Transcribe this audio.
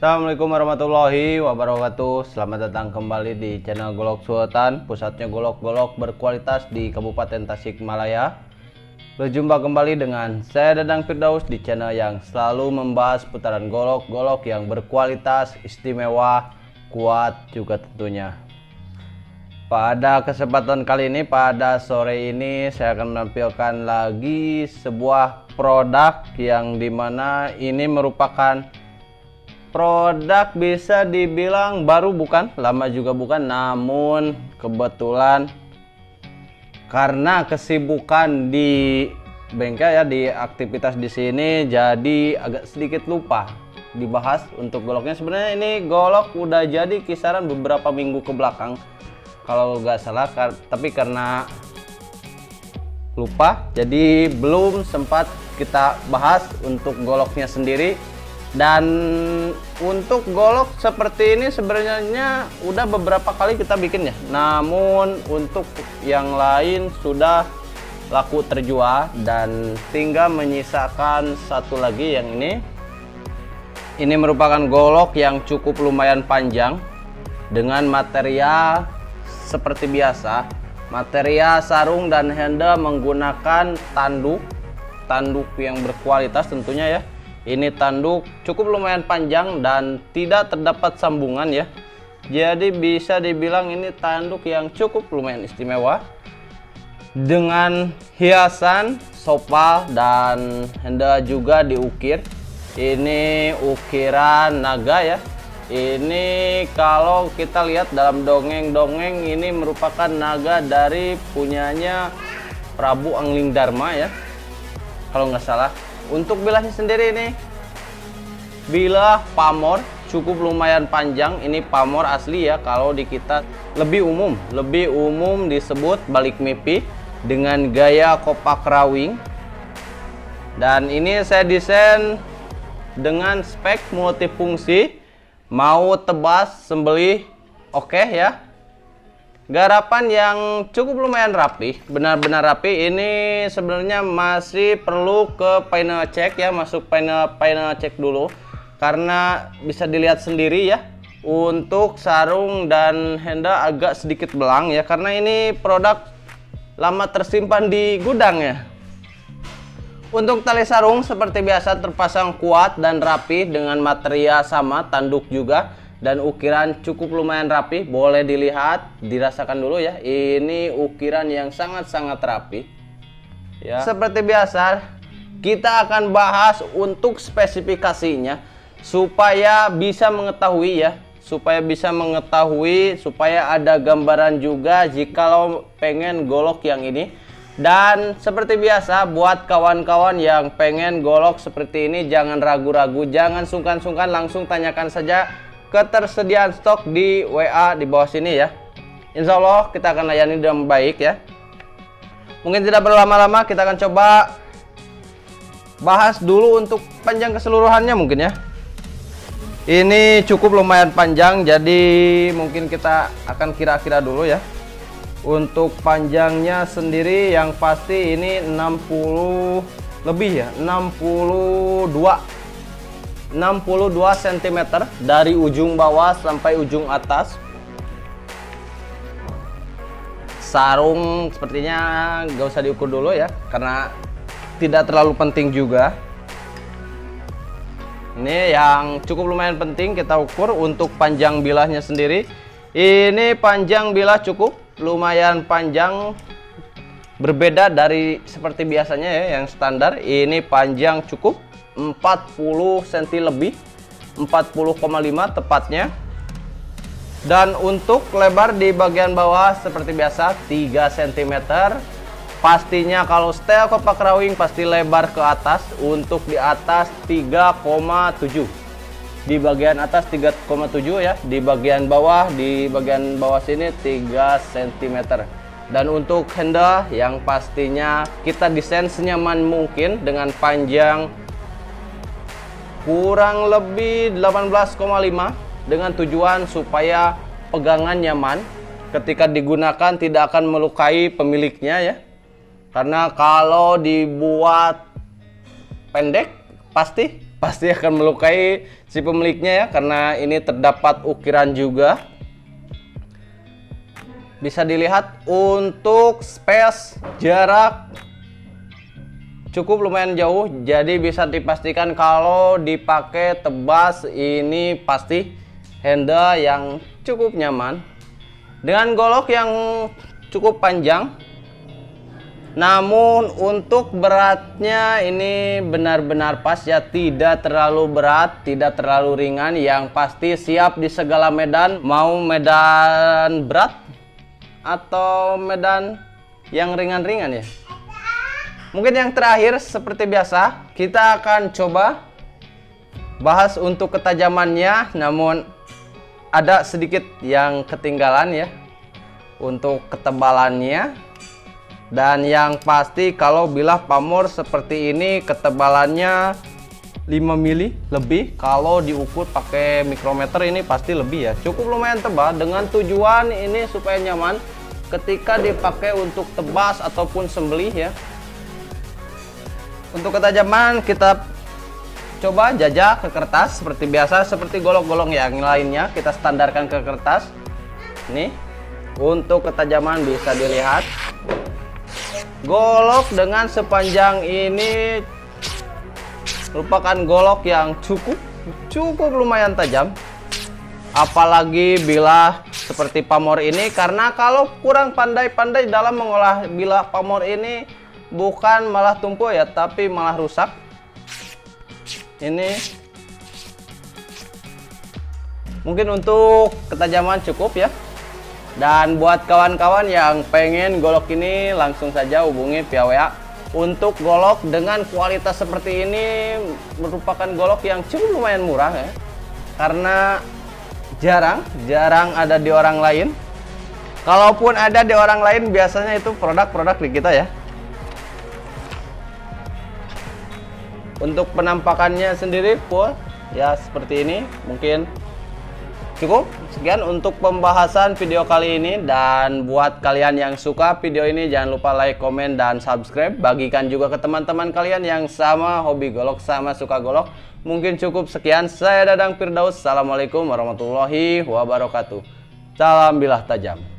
Assalamualaikum warahmatullahi wabarakatuh. Selamat datang kembali di channel Golok Sultan, pusatnya golok-golok berkualitas di Kabupaten Tasikmalaya. Berjumpa kembali dengan saya Dadang Firdaus di channel yang selalu membahas putaran golok-golok yang berkualitas, istimewa, kuat juga tentunya. Pada kesempatan kali ini, pada sore ini saya akan menampilkan lagi sebuah produk yang dimana ini merupakan produk bisa dibilang baru, bukan lama juga bukan, namun kebetulan karena kesibukan di bengkel ya, di aktivitas di sini, jadi agak sedikit lupa dibahas untuk goloknya. Sebenarnya ini golok udah jadi kisaran beberapa minggu ke belakang kalau nggak salah, tapi karena lupa jadi belum sempat kita bahas untuk goloknya sendiri. Dan untuk golok seperti ini sebenarnya udah beberapa kali kita bikin ya, namun untuk yang lain sudah laku terjual dan tinggal menyisakan satu lagi yang ini merupakan golok yang cukup lumayan panjang dengan material seperti biasa, material sarung dan handle menggunakan tanduk yang berkualitas tentunya ya. Ini tanduk cukup lumayan panjang dan tidak terdapat sambungan ya. Jadi bisa dibilang ini tanduk yang cukup lumayan istimewa. Dengan hiasan sopal dan handle juga diukir. Ini ukiran naga ya. Ini kalau kita lihat dalam dongeng-dongeng ini merupakan naga dari punyanya Prabu Angling Dharma ya, kalau nggak salah. Untuk bilahnya sendiri ini bilah pamor cukup lumayan panjang. Ini pamor asli ya, kalau di kita lebih umum disebut balik mipi dengan gaya kopak rawing. Dan ini saya desain dengan spek multifungsi, mau tebas sembelih oke ya. Garapan yang cukup lumayan rapi, benar-benar rapi. Ini sebenarnya masih perlu ke final check ya, masuk final check dulu, karena bisa dilihat sendiri ya, untuk sarung dan handle agak sedikit belang ya, karena ini produk lama tersimpan di gudang ya. Untuk tali sarung seperti biasa terpasang kuat dan rapi dengan material sama, tanduk juga. Dan ukiran cukup lumayan rapi, boleh dilihat, dirasakan dulu ya. Ini ukiran yang sangat-sangat rapi ya. Seperti biasa kita akan bahas untuk spesifikasinya supaya bisa mengetahui ya, supaya ada gambaran juga jikalau pengen golok yang ini. Dan seperti biasa buat kawan-kawan yang pengen golok seperti ini, jangan ragu-ragu, jangan sungkan-sungkan, langsung tanyakan saja ketersediaan stok di WA di bawah sini ya. Insya Allah kita akan layani dengan baik ya. Mungkin tidak berlama-lama, kita akan coba bahas dulu untuk panjang keseluruhannya mungkin ya. Ini cukup lumayan panjang, jadi mungkin kita akan kira-kira dulu ya. Untuk panjangnya sendiri yang pasti ini 60 lebih ya, 62 cm dari ujung bawah sampai ujung atas. Sarung sepertinya gak usah diukur dulu ya, karena tidak terlalu penting juga. Ini yang cukup lumayan penting kita ukur. Untuk panjang bilahnya sendiri, ini panjang bilah cukup lumayan panjang, berbeda dari seperti biasanya ya yang standar. Ini panjang cukup 40 cm lebih, 40,5 tepatnya. Dan untuk lebar di bagian bawah seperti biasa 3 cm. Pastinya kalau setel kopak rawing pasti lebar ke atas. Untuk di atas 3,7, di bagian atas 3,7 ya, di bagian bawah sini 3 cm. Dan untuk handle yang pastinya kita desain senyaman mungkin dengan panjang kurang lebih 18,5, dengan tujuan supaya pegangan nyaman ketika digunakan, tidak akan melukai pemiliknya ya. Karena kalau dibuat pendek pasti pasti akan melukai si pemiliknya ya, karena ini terdapat ukiran juga. Bisa dilihat untuk space jarak cukup lumayan jauh, jadi bisa dipastikan kalau dipakai tebas ini pasti handle yang cukup nyaman dengan golok yang cukup panjang. Namun untuk beratnya ini benar-benar pas ya, tidak terlalu berat, tidak terlalu ringan, yang pasti siap di segala medan, mau medan berat atau medan yang ringan-ringan ya. Mungkin yang terakhir seperti biasa kita akan coba bahas untuk ketajamannya, namun ada sedikit yang ketinggalan ya untuk ketebalannya. Dan yang pasti kalau bilah pamor seperti ini ketebalannya 5 mili lebih, kalau diukur pakai mikrometer ini pasti lebih ya. Cukup lumayan tebal dengan tujuan ini supaya nyaman ketika dipakai untuk tebas ataupun sembelih ya. Untuk ketajaman kita coba jajak ke kertas seperti biasa, seperti golok-golok yang lainnya kita standarkan ke kertas. Nih, untuk ketajaman bisa dilihat golok dengan sepanjang ini merupakan golok yang cukup lumayan tajam, apalagi bilah seperti pamor ini, karena kalau kurang pandai-pandai dalam mengolah bilah pamor ini bukan malah tumpul ya, tapi malah rusak. Ini mungkin untuk ketajaman cukup ya. Dan buat kawan-kawan yang pengen golok ini langsung saja hubungi via WA. Untuk golok dengan kualitas seperti ini merupakan golok yang cukup lumayan murah ya, karena jarang ada di orang lain. Kalaupun ada di orang lain biasanya itu produk-produk di kita ya. Untuk penampakannya sendiri full ya seperti ini. Mungkin cukup sekian untuk pembahasan video kali ini, dan buat kalian yang suka video ini jangan lupa like, komen, dan subscribe. Bagikan juga ke teman-teman kalian yang sama hobi golok, sama suka golok. Mungkin cukup sekian. Saya Dadang Firdaus. Assalamualaikum warahmatullahi wabarakatuh. Salam bilah tajam.